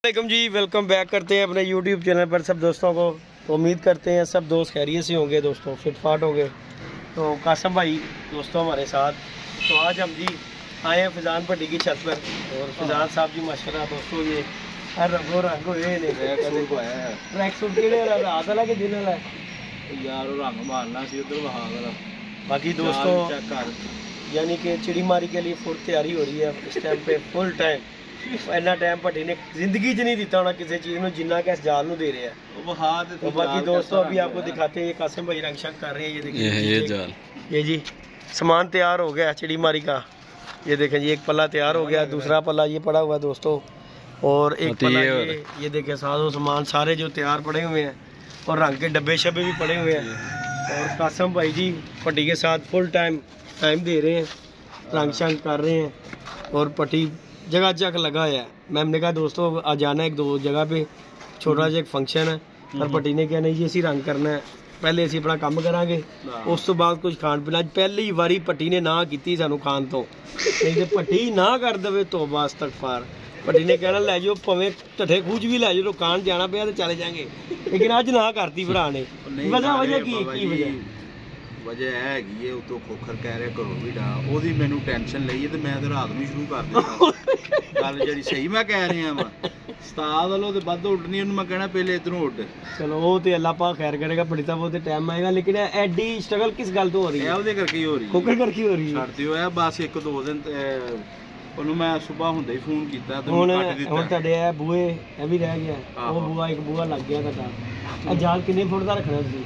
वालेकुम जी, welcome back करते हैं अपने YouTube चैनल पर सब दोस्तों को। तो उम्मीद करते हैं सब दोस्त खैरियत से होंगे, दोस्तों फिटफाट होंगे। तो कासम भाई दोस्तों हमारे साथ, तो आज हम जी आए हैं फिजान पट्टी की छत पर। और फिजान साहब जी माशाल्लाह दोस्तों ये हर रंगो रंग हुए ट्रैक सूट के रात वाला के दिन वाला यार रंग मारना सी उधर वहाँ। बाकी दोस्तों यानी कि चिड़ी मारी के लिए फुल तैयारी हो रही है इस टाइम पे फुल टाइम। इन्ना टाइम भट्टी ने जिंदगी च नहीं दिता होना किसी चीज़ में जिन्ना कि इस जाल दे रहे हैं। तो बाकी दोस्तों अभी आपको दिखाते हैं, ये कासिम भाई रंग शंग कर रहे हैं। ये देखिए ये जाल, ये जी सामान तैयार हो गया चिड़ी मारी का। ये देखें जी एक पल्ला तैयार हो गया, दूसरा पल्ला ये पड़ा हुआ है दोस्तों, और एक पल्ला ये देखें साजो सामान सारे जो तैयार पड़े हुए हैं, और रंग के डब्बे शब्बे भी पड़े हुए हैं। और कासिम भाई जी पट्टी के साथ फुल टाइम दे रहे हैं, रंग शंग कर रहे हैं, और पट्टी जगह जगह लगा है। मैम ने कहा दोस्तों आज जाना है एक दो जगह पे, छोटा सा एक फंक्शन है, पर पट्टी ने कहा नहीं जी असी रंग करना है, पहले असी अपना काम करांगे उस तो बाद कुछ खाण पीना। पहली वारी पट्टी ने ना की सानू खान तो, नहीं तो पट्टी ना कर दे तो बस तक फार। पट्टी ने कहना लै जाओ भावें ढठे खूज भी लै जाओ, कान जाना पे तो चले जाएंगे, लेकिन अज ना करती भरा ने। वजह की वजह हैगी है उतो खोखर कह रहे घरों भी डा ओदी मैनू टेंशन लई ते मैं ते रात नूं शुरू कर दित्ता गल जेहड़ी सही मैं कह रहा वा। उस्ताद वालों ते बद उड्डनी उन्हें मैं कहना पहले इधरों उड्ड। चलो वो तो अल्लाह पाक खैर करेगा, बड़ी तब वो टाइम आएगा, लेकिन एडी स्ट्रगल किस गल तो हो रही है? ओदे करके ही हो रही है, खोखर करके हो रही है। छड्ड दिओ बस एक दो दिन ਉਹਨੂੰ ਮੈਂ ਸਵੇਰ ਹੁੰਦੇ ਹੀ ਫੋਨ ਕੀਤਾ ਤੇ ਉਹਨੂੰ ਕੱਟ ਦਿੱਤਾ। ਹੁਣ ਤੁਹਾਡੇ ਇਹ ਬੂਏ ਇਹ ਵੀ ਰਹਿ ਗਿਆ, ਉਹ ਬੂਆ ਇੱਕ ਬੂਆ ਲੱਗ ਗਿਆ ਤੁਹਾਡਾ। ਇਹ ਜਾਲ ਕਿੰਨੇ ਫੁੱਟ ਦਾ ਰੱਖਣਾ ਤੁਸੀਂ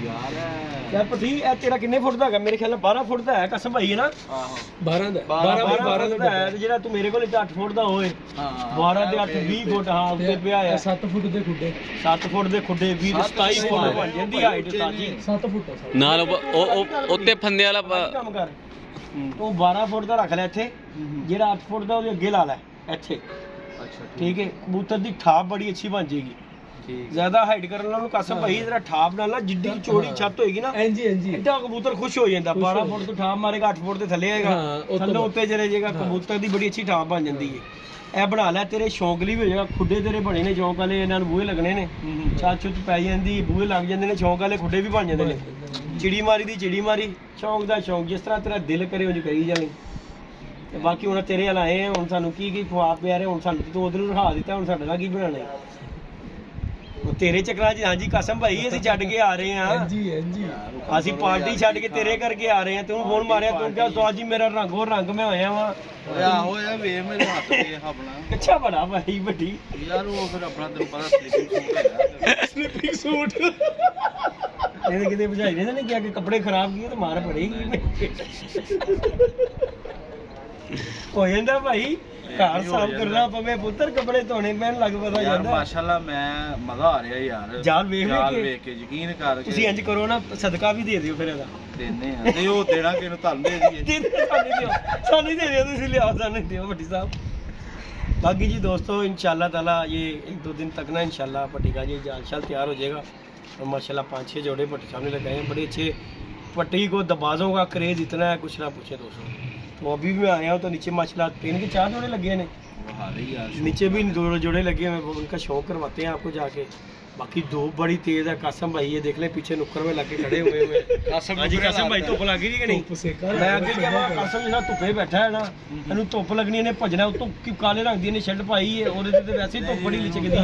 ਯਾਰ ਪੱਟੀ? ਇਹ ਤੇਰਾ ਕਿੰਨੇ ਫੁੱਟ ਦਾ ਹੈਗਾ? ਮੇਰੇ ਖਿਆਲ ਨਾਲ 12 ਫੁੱਟ ਦਾ ਹੈ ਕਸਮ ਭਾਈ, ਹੈ ਨਾ? ਆਹੋ 12 ਦਾ ਹੈ। ਤੇ ਜਿਹੜਾ ਤੂੰ ਮੇਰੇ ਕੋਲ 8 ਫੁੱਟ ਦਾ ਹੋਏ 12 ਤੇ 8 20 ਫੁੱਟ ਹਾਂ ਉੱਤੇ ਪਿਆ ਹੈ। 7 ਫੁੱਟ ਦੇ ਖੁੱਡੇ 7 ਫੁੱਟ ਦੇ ਖੁੱਡੇ 20 27 ਫੁੱਟ ਬਣ ਜਾਂਦੀ ਹਾਈਟ ਸਾਜੀ। 7 ਫੁੱਟ ਨਾਲ ਉਹ ਉੱਤੇ ਫੰਦੇ ਵਾਲਾ ਕੰਮ ਕਰ। ਉਹ 12 ਫੁੱਟ ਦਾ ਰੱਖ ਲੈ ਇੱਥੇ, ਜਿਹੜਾ 8 ਫੁੱਟ ਦਾ ਉਹਦੇ ਅੱਗੇ ਲਾ ਲੈ ਇੱਥੇ। ਅੱਛਾ ਠੀਕ ਹੈ। ਕਬੂਤਰ ਦੀ ਠਾਪ ਬੜੀ ਅੱਛੀ ਬਣ ਜਾਏਗੀ। ज्यादा हाइट करने वालों कासम भाई जरा ठाप नाल ना जिड्डी चौड़ी छत होएगी ना, एडा कबूतर खुश हो जाता। 12 फुट तो ठाप मारेगा, 8 फुट ते थल्ले आएगा, थल्ले उत्ते चले जाएगा, कबूतर दी बड़ी अच्छी ठाप बन जाती है। ए बना लै तेरे शौक ਲਈ ਹੋ ਜਾਏਗਾ। ਖੁੱਡੇ ਤੇਰੇ ਬਣੇ ਨੇ ਸ਼ੌਕ ਵਾਲੇ, ਇਹਨਾਂ ਨੂੰ ਬੂਹੇ ਲੱਗਣੇ ਨੇ, ਛੱਤ ਛੁੱਤ ਪੈ ਜਾਂਦੀ, ਬੂਹੇ ਲੱਗ ਜਾਂਦੇ ਨੇ, ਸ਼ੌਕ ਵਾਲੇ ਖੁੱਡੇ ਵੀ ਬਣ ਜਾਂਦੇ ਨੇ। ਚਿੜੀ ਮਾਰੀ ਦੀ ਚਿੜੀ ਮਾਰੀ, ਸ਼ੌਕ ਦਾ ਸ਼ੌਕ, ਜਿਸ ਤਰ੍ਹਾਂ ਤੇਰਾ ਦਿਲ ਕਰੇ ਉਂਝ ਕਰੀ ਜਾਣੀ। ਤੇ ਬਾਕੀ ਹੁਣ ਤੇਰੇ ਵਾਲ ਆਏ ਹੁਣ ਸਾਨੂੰ ਕੀ ਖਵਾ ਪਿਆ ਰਹੇ, ਹੁਣ ਸਾਨੂੰ ਤੂੰ ਉਧਰ ਨੂੰ ਰਖਾ ਦਿੱਤਾ, ਹੁਣ ਸਾਡੇ ਨਾਲ ਕੀ ਬਣਾਣਾ ਹੈ? तेरे चक्कर च हाँ जी कासम भाई असीं छड्ड के आ रहे हैं, असीं पार्टी छड्ड के तेरे करके आ रहे हैं। तू फोन मारिया, तू क्या तो जी मेरा रंगो रंग मैं होया वा। आहो यार वे मेरे हाथ पे अपना अच्छा बड़ा भाई बड़ी यार वो फिर अपना तेरे पता स्लीपिंग सूट ये किते बुझाई ने कि आगे कपड़े खराब किए तो मार पड़ेगी हो जांदा भाई। घर साफ करना पवे पुੱਤਰ, कपड़े धोने पैन लग पता ਜਾਂਦਾ। माशाल्लाह मैं मजा आ रहा यार जाल ਵੇਖ ਕੇ ਯਕੀਨ ਕਰ। ਤੁਸੀਂ ਇੰਜ ਕਰੋ ਨਾ, ਸਦਕਾ ਵੀ ਦੇ ਦਿਓ ਫਿਰ ਇਹਦਾ। ਦੇਨੇ ਆ ਤੇ ਉਹ ਦੇਣਾ ਕਿਹਨੂੰ? ਤੁਹਾਨੂੰ ਦੇ ਦਈਏ। ਸਾਨੂੰ ਦੇ ਦਿਓ, ਤੁਸੀਂ ਲਿਆਓ ਸਾਨੂੰ ਦਿਓ ਭੱਟੀ ਸਾਹਿਬ। बाकी जी दोस्तों इंशाल्लाह ताला ये 1-2 दिन तक ना इंशाल्लाह पट्टी का ये जाल शाल तैयार हो जाएगा। और माशाल्लाह 5-6 जोड़े पट्टी सामने लगाए हैं, बड़े अच्छे। पट्टी को दबाजों का क्रेज इतना है कुछ ना पूछे दोस्तों। तो अभी भी मैं आया हूँ तो नीचे माशाल्लाह 3 के 4 जोड़े लगे हैं, नीचे भी 2 जोड़े लगे हुए, उनका शौक करवाते हैं आपको जाके। बाकी धूप बड़ी तेज है कासम भाई, ये देख ले पीछे नुक्कड़ में लगे खड़े हुए हैं। कासम भाई धुप लग रही है नहीं? मैं आगे क्या कासम जिस धुप्पे बैठा है ना, इन्हू धुप लगनी, इन्हें भजना उतों काले रंग की शर्ट पाई है, और वैसे ही धुप बड़ी लिचकदी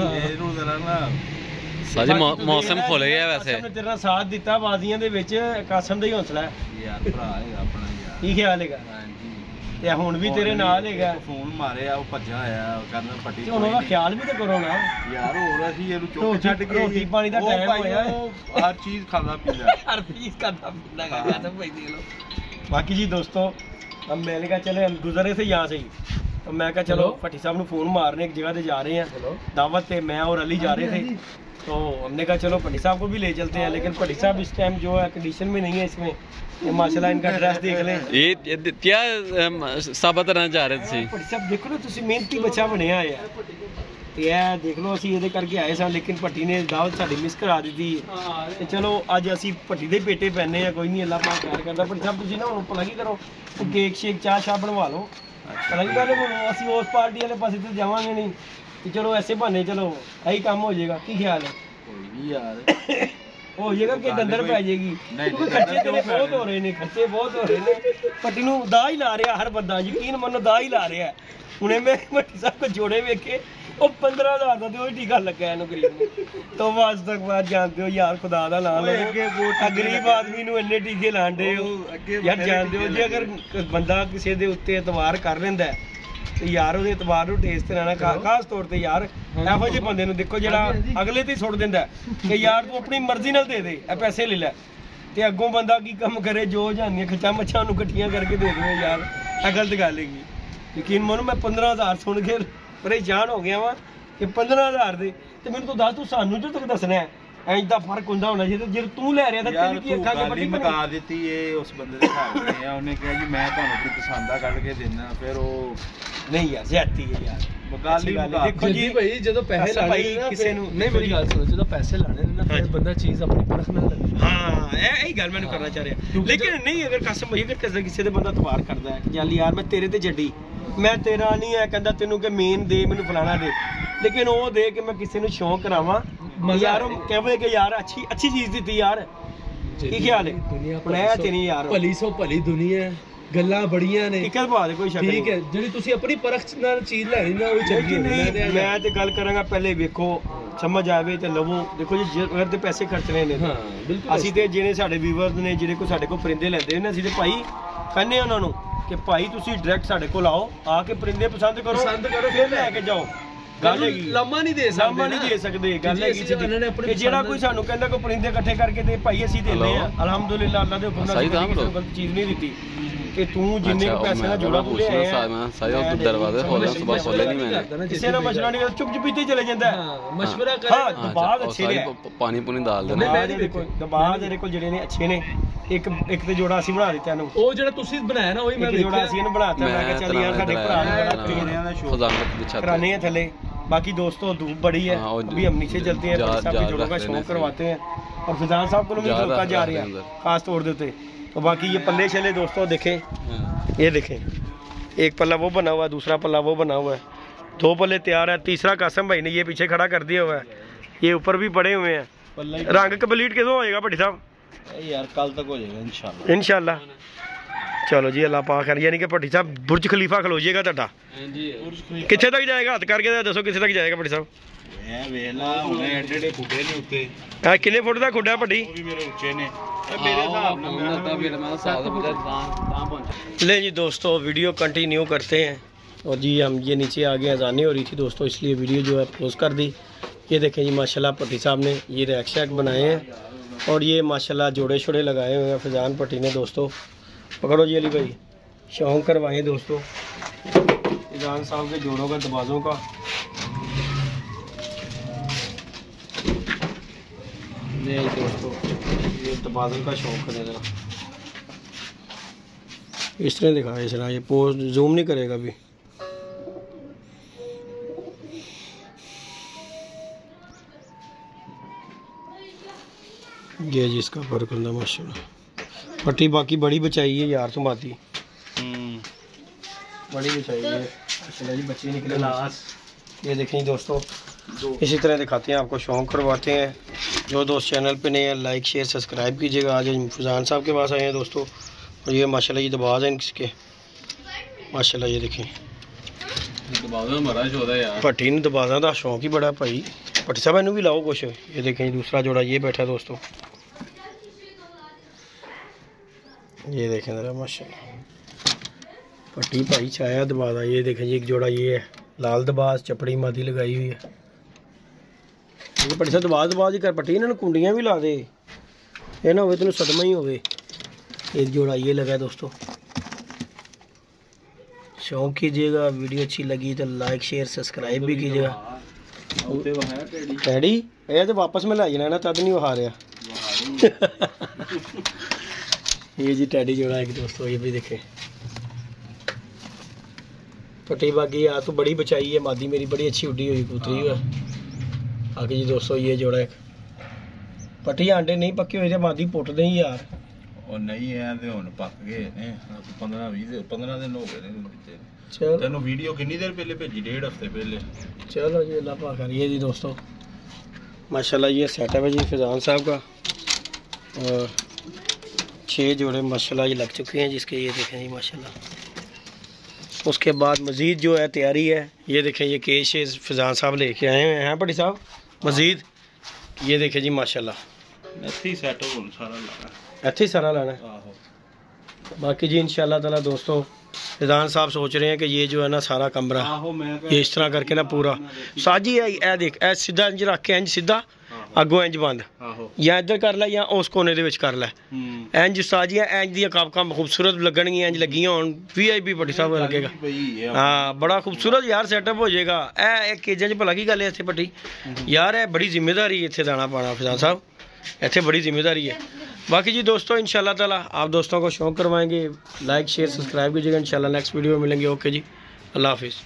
साजी मौसम खुल गया। वैसे तेरा साथ दिता बाजियां दे विच, कासम दा ही हौसला है यार, भरा है अपना यार। की ख्याल है? ਤੇ ਹੁਣ ਵੀ ਤੇਰੇ ਨਾਲ ਹੈਗਾ। ਫੋਨ ਮਾਰਿਆ ਉਹ ਭੱਜਾ ਆਇਆ, ਕਹਿੰਦਾ ਪੱਟੀ ਤੇ ਹੁਣ ਉਹਦਾ ਖਿਆਲ ਵੀ ਤਾਂ ਕਰੋ ਨਾ ਯਾਰ। ਹੋਰ ਅਸੀਂ ਇਹਨੂੰ ਚੁੱਕ ਛੱਡ ਕੇ ਰੋਟੀ ਪਾਣੀ ਦਾ ਟਾਈਮ ਹੋਇਆ, ਹਰ ਚੀਜ਼ ਖਾਂਦਾ ਪੀਂਦਾ, हर चीज खाता पीता कासम भाई देख लो। बाकी जी दोस्तों हम मैंने कहा चले, हम गुजरे थे यहाँ से ही, तो मैं कहा चलो भट्टी साहब ने फोन मारने एक जगह से जा रहे हैं दावत पे, मैं और अली जा रहे थे। तो हमने कहा चलो भट्टी साहब को भी ले चलते हैं, लेकिन भट्टी साहब इस टाइम जो है कंडीशन में नहीं है इसमें। ये माशाल्लाह इनका ड्रेस देख लें। ये क्या साबित करना चाह रहे थे? भट्टी साहब देखो ना, तुसी मेहनती बच्चा बनया है, ਤੇ ਇਹ ਦੇਖ ਲਓ ਅਸੀਂ ਇਹਦੇ ਕਰਕੇ ਆਏ ਸਾਂ, ਲੇਕਿਨ ਭੱਟੀ ਨੇ ਦਾਵਤ ਸਾਡੀ ਮਿਸ ਕਰਾ ਦਿੱਤੀ। ਤੇ ਚਲੋ ਅੱਜ ਅਸੀਂ ਭੱਟੀ ਦੇ ਪੇਟੇ ਪੈਨੇ ਆ, ਕੋਈ ਨਹੀਂ ਅੱਲਾਹ ਪਾਕ ਪਿਆਰ ਕਰਦਾ। ਭੱਟੀ ਸਾਹਿਬ ਤੁਸੀਂ ਨਾ ਹੁਣ ਭਲਾ ਕੀ ਕਰੋ, ਕੇਕ ਸ਼ੇਕ ਚਾਹ ਸ਼ਾਹ ਬਣਵਾ ਲਓ, ਭਲਾ ਕੀ ਗੱਲ ਅਸੀਂ ਉਸ ਪਾਰਟੀ ਵਾਲੇ ਪਾਸੇ ਤੇ ਜਾਵਾਂਗੇ ਨਹੀਂ। कि चलो ऐसे बहाने चलो यही काम हो जाएगा, की ख्याल है? ਕੋਈ ਨਹੀਂ ਯਾਰ हो जाएगा कि अंदर पै जाएगी, क्योंकि खर्चे तेरे बहुत हो रहे ने, खर्चे बहुत हो रहे ने। पट्टी नूं दा ही ला रहा हर बंदा, यकीन मनो दा ही ला रहा है। हुणे मैं भट्टी साहब को जोड़े वेखे ਉਹ 15000 ਦਾ ਤੇ ਉਹ ਟੀਕਾ ਲੱਗਾ ਇਹਨੂੰ ਗਰੀਬ ਨੂੰ। ਤੋਂ ਬਾਅਦ ਤੱਕ ਬਾਅਦ ਜਾਣਦੇ ਹੋ ਯਾਰ, ਖੁਦਾ ਦਾ ਨਾਮ ਲਓ, ਗਰੀਬ ਆਦਮੀ ਨੂੰ ਇੰਨੇ ਟੀਕੇ ਲਾਉਂਦੇ ਹੋ ਯਾਰ। ਜਾਣਦੇ ਹੋ ਜੇ ਅਗਰ ਬੰਦਾ ਕਿਸੇ ਦੇ ਉੱਤੇ ਇਤਬਾਰ ਕਰ ਲੈਂਦਾ ਤੇ ਯਾਰ ਉਹਦੇ ਇਤਬਾਰ ਨੂੰ ਠੇਸ ਤੇ ਰਹਿਣਾ, ਖਾਸ ਤੌਰ ਤੇ ਯਾਰ ਇਹੋ ਜਿਹੇ ਬੰਦੇ ਨੂੰ ਦੇਖੋ ਜਿਹੜਾ ਅਗਲੇ ਤੇ ਸੁੱਟ ਦਿੰਦਾ ਕਿ ਯਾਰ ਤੂੰ ਆਪਣੀ ਮਰਜ਼ੀ ਨਾਲ ਦੇ ਦੇ, ਇਹ ਪੈਸੇ ਲੈ ਲੈ, ਤੇ ਅੱਗੋਂ ਬੰਦਾ ਕੀ ਕੰਮ ਕਰੇ, ਜੋ ਜਾਂਦੀਆਂ ਖਿੱਚਾਂ ਮੱਛਾਂ ਨੂੰ ਇਕੱਠੀਆਂ ਕਰਕੇ ਦੇ ਦੇਵੇ ਯਾਰ, ਇਹ ਗਲਤ ਗੱਲ ਹੈਗੀ। ਯਕੀਨ ਮੰਨੋ ਮੈਂ 15000 ਸੁਣ ਕੇ ਪਰੇਸ਼ਾਨ ਹੋ ਗਿਆ ਵਾ ਕਿ 15000 ਦੇ, ਤੇ ਮੈਨੂੰ ਤੂੰ ਦੱਸ, ਤੂੰ ਸਾਨੂੰ ਜੋ ਤੱਕ ਦੱਸਣਾ ਹੈ ਇੰਜ ਦਾ ਫਰਕ ਹੁੰਦਾ ਹੋਣਾ ਜੇ ਤੂੰ ਲੈ ਰਿਹਾ ਤਾਂ ਤੇਰੀ ਕੀ ਅੱਖਾਂ 'ਚ ਵੱਡੀ ਮਕਾ ਦਿੱਤੀ ਇਹ ਉਸ ਬੰਦੇ ਦੇ ਘਰ ਗਏ ਆ, ਉਹਨੇ ਕਿਹਾ ਜੀ ਮੈਂ ਤੁਹਾਨੂੰ ਆਪਣੀ ਪਸੰਦ ਦਾ ਕੱਢ ਕੇ ਦੇਣਾ, ਫਿਰ ਉਹ ਨਹੀਂ ਯਾਰ ਜ਼ਿਆਦਤੀ ਹੈ ਯਾਰ। ਦੇਖੋ ਜੀ ਭਾਈ ਜਦੋਂ ਪੈਸੇ ਲਾਣੇ ਨੇ ਕਿਸੇ ਨੂੰ, ਨਹੀਂ ਮੇਰੀ ਗੱਲ ਸੁਣੋ, ਜਦੋਂ ਪੈਸੇ ਲਾਣੇ ਨੇ ਨਾ ਫਿਰ ਬੰਦਾ ਚੀਜ਼ ਆਪਣੀ ਪਰਖ ਨਾਲ ਲੈ। ਹਾਂ ਇਹੀ ਗੱਲ ਮੈਨੂੰ ਕਰਨਾ ਚਾਹ ਰਿਹਾ, ਲੇਕਿਨ ਨਹੀਂ ਅਗਰ ਕਸਮ ਭਾਈ ਅਗਰ ਕਿਸੇ ਦੇ ਬੰਦਾ ਤਵਾਰ ਕਰਦਾ ਹੈ ਕਿ ਚੱਲ ਯਾਰ ਮੈਂ ਤੇਰੇ ਤੇ ਛੱਡੀ, ਮੈਂ ਤੇਰਾ ਨਹੀਂ ਹੈ ਕਹਿੰਦਾ ਤੈਨੂੰ ਕਿ ਮੇਨ ਦੇ ਮੈਨੂੰ ਫਲਾਣਾ ਦੇ, ਲੇਕਿਨ ਉਹ ਦੇ ਕੇ ਮੈਂ ਕਿਸੇ ਨੂੰ ਸ਼ੌਂਕ ਕਰਾਵਾਂ ਯਾਰ, ਉਹ ਕਹੇ ਕਿ ਯਾਰ ਅੱਛੀ ਚੀਜ਼ ਦਿੱਤੀ ਯਾਰ, ਕੀ ਖਿਆਲ ਹੈ? ਬਣਾਇਆ ਤੇ ਨਹੀਂ ਯਾਰ, ਭਲੀ ਸੋ ਭਲੀ ਦੁਨੀਆ, ਗੱਲਾਂ ਬੜੀਆਂ ਨੇ, ਟਿਕਟ ਪਾ ਦੇ ਕੋਈ ਸ਼ੱਕ ਨਹੀਂ, ਠੀਕ ਹੈ। ਜਿਹੜੀ ਤੁਸੀਂ ਆਪਣੀ ਪਰਖ ਨਾਲ ਚੀਜ਼ ਲੈਣੀ ਨਾ ਉਹ ਚੰਗੀ ਨਹੀਂ। ਮੈਂ ਤੇ ਗੱਲ ਕਰਾਂਗਾ ਪਹਿਲੇ ਵੇਖੋ, ਸਮਝ ਆਵੇ ਤੇ ਲਵੋ। ਦੇਖੋ ਜੀ ਅਗਰ ਤੇ ਪੈਸੇ ਖਰਚਣੇ ਨੇ, ਹਾਂ ਬਿਲਕੁਲ, ਅਸੀਂ ਤੇ ਜਿਹੜੇ ਸਾਡੇ ਵੀਵਰਸ ਨੇ ਜਿਹੜੇ ਕੋਈ ਸਾਡੇ ਕੋਲ ਪਰਿੰਦੇ ਲੈਂਦੇ ਨੇ, ਅਸੀਂ ਤੇ ਭਾਈ ਕਹਿੰਦੇ ਉਹਨਾਂ ਨੂੰ ਕਿ ਭਾਈ ਤੁਸੀਂ ਡਾਇਰੈਕਟ ਸਾਡੇ ਕੋਲ ਆਓ, ਆ ਕੇ ਪਰਿੰਦੇ ਪਸੰਦ ਕਰੋ ਫਿਰ ਲੈ ਕੇ ਜਾਓ। ਗੱਲ ਹੈਗੀ ਲਾਮਾ ਨਹੀਂ ਦੇ ਸਕਦੇ, ਗੱਲ ਹੈਗੀ ਕਿ ਜਿਹੜਾ ਕੋਈ ਸਾਨੂੰ ਕਹਿੰਦਾ ਕੋਈ ਪਰਿੰਦੇ ਇਕੱਠੇ ਕਰਕੇ ਦੇ ਭਾਈ ਅਸੀਂ ਦਿੰਦੇ ਆ, ਅਲਹਮਦੁਲਿਲਾ ਅੱਲਾ ਦੇ ਹੁਕਮ ਨਾਲ ਗਲਤ ਚੀਜ਼ ਨਹੀਂ ਦਿੱਤੀ ਕਿ ਤੂੰ ਜਿੰਨੇ ਪੈਸੇ ਨਾਲ ਜੋੜਾ ਤੂੰ ਲੈ ਆਇਆ ਦਰਵਾਜ਼ੇ ਖੋਲ੍ਹੇ ਸੁਬਹ ਖੋਲ੍ਹੇ ਨਹੀਂ ਮੈਨੇ, ਕਿਸੇ ਨਾਲ ਮਸ਼ਵਰਾ ਨਹੀਂ ਕਰਦਾ, ਚੁੱਪ ਚੁਪੀਤੇ ਚਲੇ ਜਾਂਦਾ ਮਸ਼ਵਰਾ ਕਰ। ਹਾਂ ਦਬਾਅ ਅੱਛੇ ਨੇ, ਪਾਣੀ ਪੂਣੀ ਡਾਲ ਦੇਣਾ, ਦਬਾਅ ਤੇਰੇ ਕੋਲ ਜਿਹੜੇ ਨੇ ਅੱਛੇ ਨੇ। ਇੱਕ ਤੇ ਜੋੜਾ ਅਸੀਂ ਬਣਾ ਦਿੱਤਾ ਇਹਨੂੰ, ਉਹ ਜਿਹੜਾ ਤੁਸੀਂ ਬਣਾਇਆ ਨਾ ਉਹੀ ਮੈਂ ਜੋੜਾ ਅਸੀਂ ਇਹਨੂੰ ਬਣਾਤਾ। ਮੈਂ ਕਿਹਾ ਚੱਲ ਯਾਰ ਸਾਡੇ ਭਰਾ ਨੂੰ ਬੜਾ ਪੀਣਿਆਂ ਦਾ ਸ਼ੌਕ कराने हैं थले। बाकी दोस्तों धूप बड़ी है, अभी हम नीचे चलते हैं, साहब के जोड़ों का शौक करवाते हैं और फिजान साहब को भी धोखा जा रहा है खास तौर देते। तो बाकी ये पल्ले शले दोस्तों देखें, ये देखें एक पल्ला वो बना हुआ है, दूसरा पल्ला वो बना हुआ है, 2 पल्ले तैयार है। तीसरा कासम भाई ने ये पीछे खड़ा कर दिया हुआ है, ये ऊपर भी पड़े हुए हैं। रंग कंप्लीट किਦੋਂ होएगा भट्टी साहब? यार कल तक हो जाएगा इंशाल्लाह। इंशाल्लाह चलो जी अल्लाह पाक है। यानी कि भट्टी साहब बुर्ज खलीफा खलो जाएगा ਤੁਹਾਡਾ ਕਿੱਥੇ ਤੱਕ ਜਾਏਗਾ? ਹੱਥ ਕਰਕੇ ਦੱਸੋ ਕਿੱਥੇ ਤੱਕ ਜਾਏਗਾ ਭੱਟੀ ਸਾਹਿਬ? ਇਹ ਵੇਖ ਲਾ ਹੁਣੇ ਐਡੇ ਖੁੱਡੇ ਨੇ ਉੱਤੇ। ਆ ਕਿੰਨੇ ਫੁੱਟ ਦਾ ਖੁੱਡਾ ਭੱਟੀ? ਉਹ ਵੀ ਮੇਰੇ ਉੱਚੇ ਨੇ ਮੇਰੇ ਹਿਸਾਬ ਨਾਲ। ले जी दोस्तों वीडियो कंटिन्यू करते हैं और जी हम ये नीचे आगे अजानें हो रही थी दोस्तों, इसलिए वीडियो जो है पोस्ट कर दी। ये देखें जी माशाल्लाह भट्टी साहब ने ये रैक शैक बनाए हैं और ये माशाल्लाह जोड़े छोड़े लगाए हुए हैं फैजान भट्टी ने। दोस्तों पकड़ो जी अली भाई, शौक करवाए दोस्तों फैजान साहब के जोड़ों का, दरवाज़ों का। नहीं दोस्तों ये दरवाज़ों का शौक है ज़रा, इस तरह दिखाए जरा, ये पोस्ट जूम नहीं करेगा अभी। ये जी इसका फर्क होता माशाल्लाह। पट्टी बाकी बड़ी बचाई है यार, तुम आती बड़ी बचाई है माशाल्लाह जी, बच्चे निकले लाश। ये देखें दोस्तों इसी तरह दिखाते हैं आपको, शौक करवाते हैं। जो दोस्त चैनल पे नए हैं लाइक शेयर सब्सक्राइब कीजिएगा। आज फैजान साहब के पास आए हैं दोस्तों और ये माशाल्लाह ये दबाज हैं इसके माशाल्लाह। ये देखें भट्टी ने दबाजा का शौक ही बड़ा भाई। भट्टी साहब इनू भी लाओ कुछ। ये देखें दूसरा जोड़ा ये बैठा दोस्तों, ये देखें ज़रा माशाल्लाह भट्टी भाई छाया दबाजा। ये देखें जी एक जोड़ा ये है लाल दबाज, चपड़ी मादी लगाई हुई है। भट्टी साहब दबाज ही कर भट्टी, इन्होंने कुंडियाँ भी ला दे, ये ना हो तेन सदमा ही हो। एक जोड़ा ये लगा है दोस्तों, शौक कीजिएगा। वीडियो अच्छी लगी तो लाइक शेयर सब्सक्राइब भी कीजिएगा। टैडी ये तो वापस में लाई जाना तद नहीं वहा रहा। ये जी टैडी जोड़ा एक दोस्तों, ये भी देखें पट्टी बाकी आ तो बड़ी बचाई है, मादी मेरी बड़ी अच्छी उड़ी हुई कबूतरी है। आगे जी दोस्तों ये जोड़ा एक पट्टी आंडे नहीं पक्के हुए थे, मादी पुट दें यार। ਉਹ ਨਹੀਂ ਐ ਤੇ ਹੁਣ ਪੱਕ ਗਏ ਨੇ 15 20 15 ਦਿਨ ਹੋ ਗਏ ਨੇ। चलो ਤੈਨੂੰ ਵੀਡੀਓ ਕਿੰਨੀ ਦੇਰ ਪਹਿਲੇ ਭੇਜੀ 1.5 ਹਫ਼ਤੇ ਪਹਿਲੇ चलो जी अल्लाह पाक करिए जी दोस्तों। माशाल्लाह ये सेटअप है जी फैज़ान साहब का और 6 जोड़े माशाल्लाह ये लग चुके हैं जिसके ये देखें जी माशाल्लाह। उसके बाद मज़ीद जो है तैयारी है ये देखें ये केश फैज़ान साहब लेके आए हुए हैं बड़ी साहब मज़ीद ये देखें जी माशाल्लाह ਇੱਥੇ ਸੈਟ ਹੋਣ ਸਾਰਾ ਲਾਣਾ ਇੱਥੇ सारा लाना है। ਆਹੋ बाकी जी इंशाल्लाह ताला दोस्तों फैज़ान साहब सोच रहे हैं कि ये जो है ना सारा कमरा ਆਹੋ ਮੈਂ ये इस तरह करके ना पूरा साजी है ए देख ए सीधा इंज रख के इंज सीधा अगों इंज बंद ਆਹੋ या इधर कर लै या उस कोने दे विच कर लै ਹੂੰ इंज साजियां इंज दी काम खूबसूरत लगणगियां इंज लगियां होण वीआईपी पट्टी साहब लगेगा। हाँ बड़ा खूबसूरत यार सेटअप हो जाएगा। ए एक केजां च भला की गल है इत्थे पट्टी यार ए बड़ी जिम्मेदारी इत्थे दाना पाना फैज़ान साहब इत्थे बड़ी जिम्मेदारी है। बाकी जी दोस्तों इंशाल्लाह ताला आप दोस्तों को शौक करवाएंगे। लाइक शेयर सब्सक्राइब कीजिएगा। इंशाल्लाह नेक्स्ट वीडियो में मिलेंगे। ओके जी अल्लाह हाफिज़।